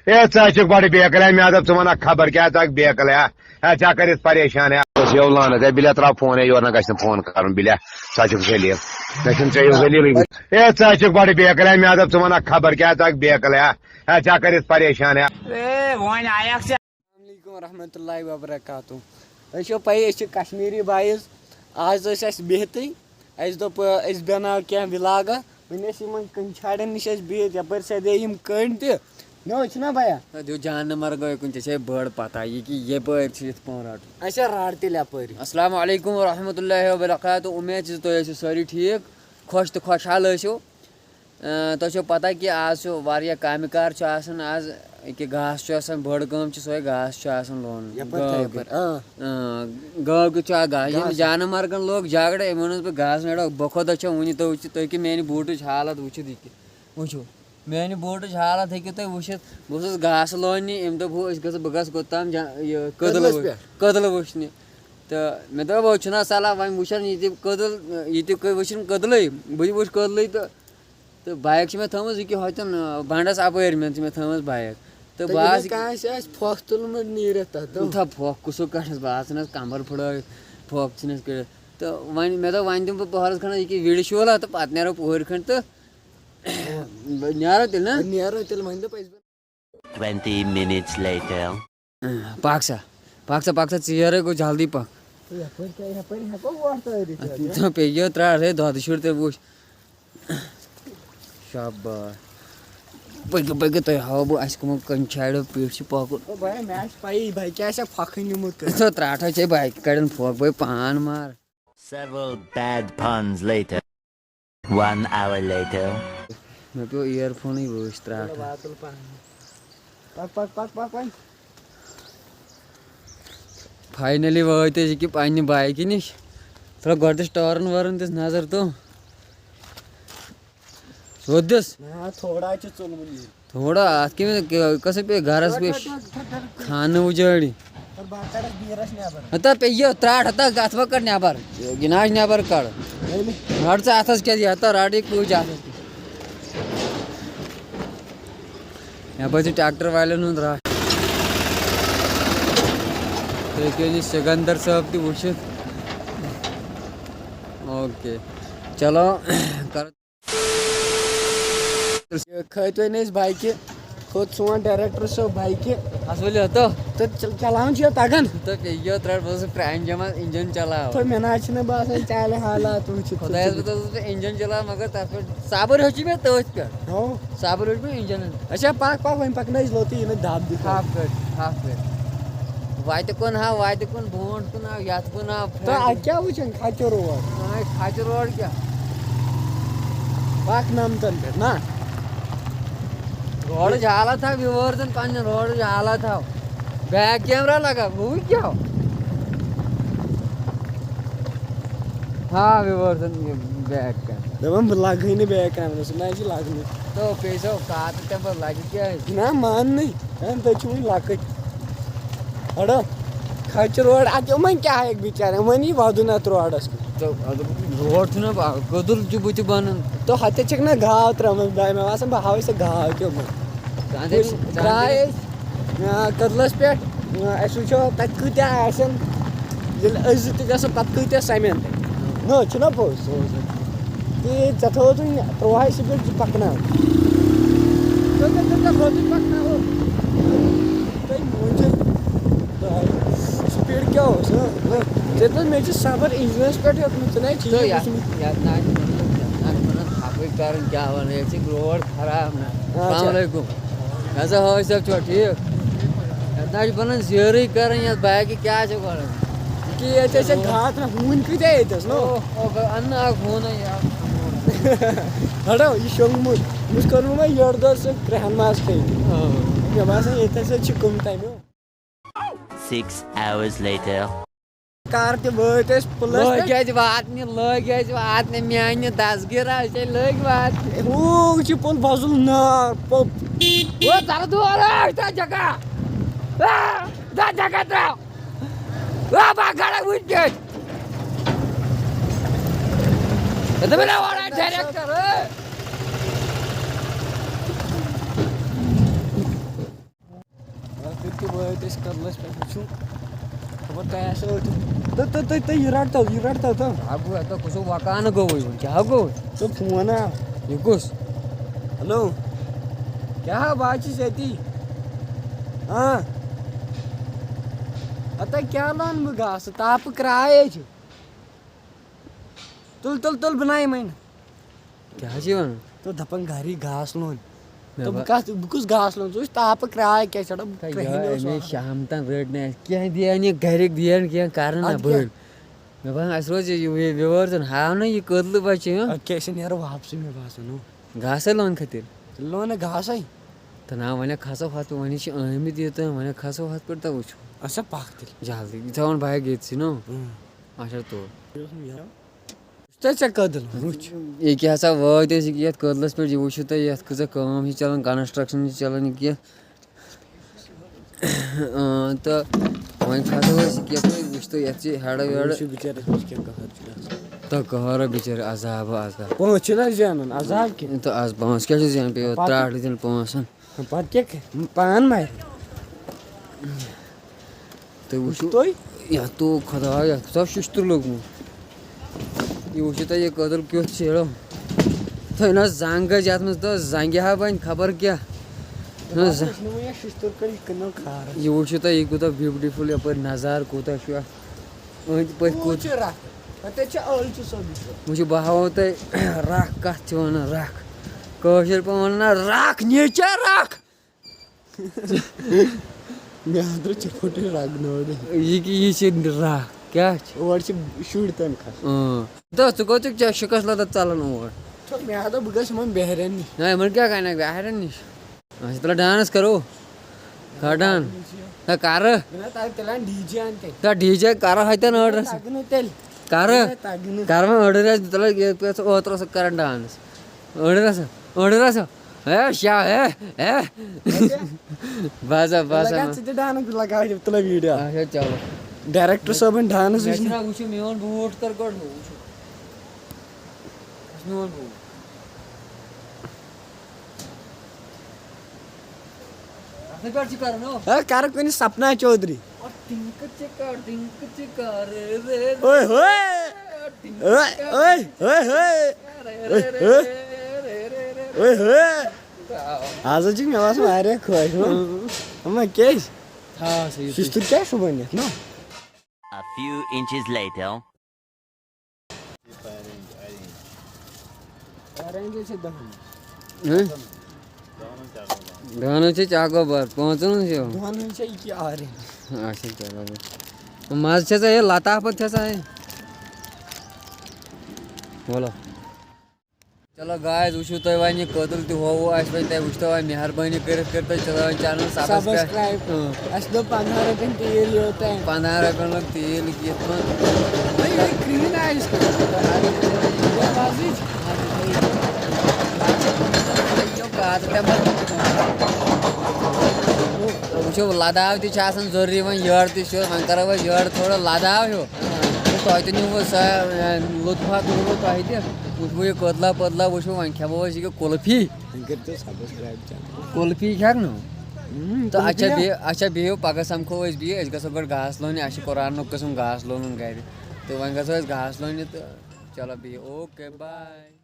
ए चुक बड़ बेकल है मे दप वन खबर क्या बेकल है क्या कर परेशान है यो लानत है बिलिया त्रा फोन है योर ना गि फोन कर बिलिया सचुक जलील जलील ए चुक बड़ बेकल है मे दप वन खबर क्या बेकल है क्या कर परेशान है रहमतुल्लाहि व बरकातुहू तो पे कश्मीरी बायस आज बिहत दोप बनाव क्या विलागा वन कंछाड़न निश बिहत यप सदे कण ना भैया दो जानवर गए कुछ बड़ पता ये कि ये पर रट अच्छा राट तेल यपर अस्सलाम वालेकुम व रहमतुल्लाहि व बरकातुहू उम्मीद तुम सारी ठीक खुश तो खुशहाल तो पता कि आज वारिया कामि कार आज कि घास बड़ कम सोए घास लोन गाँव के घास जानवर लोग झगड़े बह घास नेड़ो बखोद वन तुम कि मेन बूट हालत वो मेन बूट हालत हेकि तुम वुचित बहुत घास लोन अम दोप बह गोताम कदल वुचन तो मे वो सलाह वन वुचान ये कदल ये वुचन कदल बह वुच कदल तो बाइक मे थमज ये होतन बंडस अपर मे थमज बाइक तो बस फोक तुलमुत नीरत फोक कुसो कटस बस कमर फुड़ फोक कर तो वन मे वन दिम पहरस खंड ये विड़ शोला तो पत नो पहर खंड तो नो तेल तेल वन 20 minutes later. पाक चेयर गो जल्दी पक पे त्रा दद शुर तो वो शाबाश पक तुम हाव बह कंछाड़ो पीठ पकुन भाई क्या फख निमुत त्राठ बाइक कड़न फोक भाई पान मार Several bad puns later. 1 hour later. मे पे ईयरफोन वो त्राठ फाइनली वात कि पन्ने बाइक नश थोड़ा गोद टर्न वर्न दिस नजर तो सोदस थोड़ा अत कस पे घरस पे खान उजाड़ी हता पे ये त्राठ हता अथवा कड़ नबर गिनाश नबर कड़ रट अथस क्या हता रट पूज अथस यप ट्रैक्टर वाले राश तो सिकंदर साहब ती वुचित ओके चलो कर खत वन बाइक खोद सोन डायरेक्टर सब बाइक असल तो चलान तगन तो ये त्रट बस प्राइन जमा इंजन चला तो मे ना बसान चाल हालात खुदा इंजन चला मगर तथ पे साबर हो मे तथ पे साबर हो इंजन अच्छा पाक वन पकन लोत यह दब दी हाफ कट वात कुन हाव वात कुन बोट कुन हाव यथ कुन हाव तो क्या वुचन खचर रोड क्या पाक नमतन पे ना रोड हालत था विवर्धन पन्न रोड हालत था बैक कैमरा लगा वो क्या हाँ विवर्धन बैक कैमरा लगे नहीं बैक कैमरा सुना लगन तो पैसो कात तब लगे क्या ना मान नहीं तुम लकट अड़ो खच रोड अत मन क्या है बेचारे वन ही वदन अत रोडस तो रोड कदल बुत बन तो हत ना घाव त्रम मे बसान बह हाव घाव तुम द्राय कदलस पे वो तक कत्यान जो पे समेन ना पोज चे थो तुम 3 स्पीड पकना स्पीड क्या मे सबर इंजनस पे कर क्या वन रोड खराब ना ऐसा हो सब छो ठीक इतना बन जेर कर बाइक क्या कि घात ना हून कत्स नो अन्न हून हड़ो यह शोंगमुत मुझ कर यड़ दो क्रहन मास खे मे बसान ये कम तम 6 hours later. कार वात वात मान दसगिर लग वात वो पुल बजुल नार जगह وٲتۍ أسۍ کٔدلَس پٮ۪ٹھ وٕچھو خبر تۄہہِ آسیو تُہۍ یہِ رَٹتو تہٕ तो कुछ वकान गो क्या गो ژٕ فون آو ये कुछ ہیلو کیٛاہ ہا بہٕ حظ چھُس ییٚتی اَدٕ کیٛاہ لونہٕ بہٕ گاسہٕ تاپہٕ کرٛاے چھِ تُل بناوِ وۄنۍ क्या जीवन تہٕ دَپان گَری گاسہٕ لون تہٕ بہٕ کُس گاسہٕ لون ژٕ وٕچھ تاپہٕ کرٛاے کیٛاہ چھڑا शाम तक रेट नहीं क्या दिया नहीं घर दिया क्या कारण ना बोल मैं बस आज रोज ये व्यवहार हाँ ना ये कदल बचे کیٛاہ چھِ نیرو واپسٕے مےٚ باسان घास लोन खातिर لونہٕ گاسَے तो ना वने खासो हाथ पे वने आमित ये तो वने खासो हाथ पर तो उछो اچھا پَکھ تیٚلہِ जल्दी इथावन भाई गेट सी नो अच्छा तो ژےٚ کٔدٕل وٕچھ ये क्या सा वाद है कि यात कदलस पे जो वुछ तो यात कजा काम ही चलन कंस्ट्रक्शन ही चलन कि तो वने खासो है कि वुछ तो यात हेड वेड چھُ بِچٲرِس منٛز کیٛاہ قہر چھُ گژھان तो कहर बिचार अजाब پانٛژھ چھِنہ زینان عذاب کیٛاہ तो आज पांच क्या जान पे त्राट दिन पांच پَتہٕ کیٛاہ پان مارِ तो वुछ تُہۍ या तो खुदा या सब शिस्तर लोग ये वुछ तो ये कदल क्यों छेड़ो तो ना जंग जात में तो जंगे हा बन खबर क्या شِشتُر کٔرۍ کٕنو کھارٕ ये वुछ तो ये कोता ब्यूटीफुल या पर नजार कोता छु अंत पे कोत چھُ رَکھ تَتہِ چھِ ٲلچہِ صٲبی मुझे बहाव तो राख कथ छ वन राख कशर पे वन राख नेचर राख مےٚ أنٛدرٕ چھِ پھٕٹٕے رَگنٲوۍ ये की ये छ राख क्या छ اور چھِ شُرۍ تہِ کھسان तो छु को च शिकस लदा चलन और مےٚ دوٚپ بہٕ گژھٕ یِمن بہرٮ۪ن نِش नहीं मन क्या कहना है हैरन निश अच्छा तला डांस करो का डांस ना कार تیٚلہِ اَن ڈی جے اَن تیٚلہِ ता डीजे कार हायता न ऑर्डर تَگہِ नہٕ تیٚلہِ कार تَگہِ نہٕ कार में ऑर्डर है तला ये पे ओतर से कर डांस ऑर्डर है क्या है बाजा बाजा ژٕ تہِ ڈانٕس بہٕ لگاوٕ یہِ تُلہٕ ویٖڈیو अच्छा चलो ڈایریکٹر صٲبن ڈانٕس وٕچھنہِ वुछ वुछ मेवन बूट कर गड वुछ मेवन बूट अपने कर ची करनो کر کُنہِ سپنا چودھری टिंक चिका रे रे اوے ہوے اوے اوے اوے اوے اوے ہوے آز حظ چھِ مےٚ باسان واریاہ خۄش اما کیٛازِ हाँ सही شِشتُر کیٛاہ چھُ بٔنِتھ نا A few inches later. गाना से चाको बार पहुंचो ना से دۄن ہٕنٛز چھےٚ یہِ کیٛاہ آرینج अच्छा चलो मज छे ये लता पर थे है बोलो चलो गाइस वुछु तो वन कदल तो हो आस वन तय वुछ तो मेहरबानी करत चलो चैनल سبسکرایب اَسہِ دوٚپ 15 رۄپین تیٖل یوٚتانۍ 15 रुपये लग तेल कित کرٛہِنۍ آیِس वुचो लदाव ती जरूरी वन यड़ वन करो यड़ थोड़ा लदाव हो तह तो नीव लुत्फा तुलो तह तुम ये कदला पदला वुचो वन खेबो यह कुल्फी कुल्फी खेक न तो अच्छा बिहो पगह समखो बिह गो गो घास लोन कुरान कसम घास लोन गर तो वन गो घास लोन तो चलो बिहो ओके बाय।